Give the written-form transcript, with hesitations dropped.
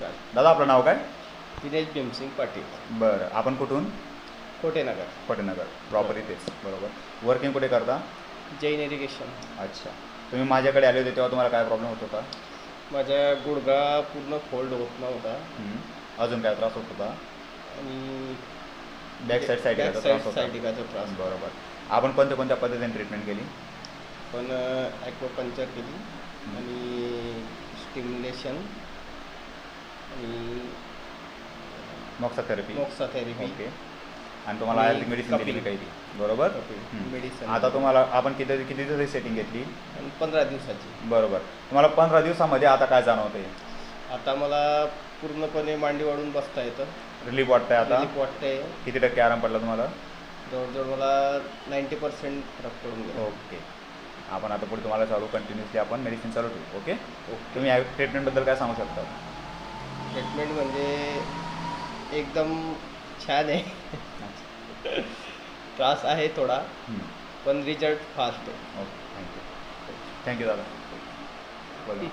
नमस्कार. दादा आपलं नाव काय? दिनेश भीमसिंग पाटील, बरं, आपण कुठून? कोटेनगर, पटेनगर प्रॉपर इथेच. बरोबर. वर्किंग कुठे करता? जैन इरिगेशन. अच्छा. तुम्ही माझ्याकडे आले होते तेव्हा तुम्हाला काय प्रॉब्लेम होत होता? माझा गुडघा पूर्ण फोल्ड होत नव्हता अजून काय त्रास होत होता? आणि बॅक साईड साईडिकाचा त्रास होता? सायटिकाचा त्रास होता. बरोबर. आपण कोणत्या पद्धतीने ट्रीटमेंट केली? पण ॲक्वापंक्चर केली आणि स्टिम्युलेशन आणि मॉक्सा थेरपी. Moxa therapy. ओके. आणि तुम्हाला आणि आयुर्वेदिक मेडिसिन दिली कपिल. काही ती, बरोबर? मेडिसिन. आता तुम्हाला आपण किती दिवसाची सेटिंग घेतली? आणि 15 दिवसाची. बरोबर. तुम्हाला 15 दिवसामध्ये आता काय जाणवते? आता मला पूर्णपणे मांडी वाढून बसता येतं. रिलीफ वाटतंय आता? रिलीफ वाटतंय. किती टक्के आराम पडला तुम्हाला? जवळजवळ मला 90% फरक पडून गेला. ओके. आपण आता पुढे तुम्हाला चालू कंटिन्युअसली आपण मेडिसिन चालू ठेवू. ओके. ओके. तुम्ही या ट्रीटमेंटबद्दल काय सांगू शकता? ट्रीटमेंट म्हणजे एकदम छान आहे. त्रास आहे थोडा, पण रिझल्ट फास्ट आहे. ओके. थँक्यू दादा. बोला.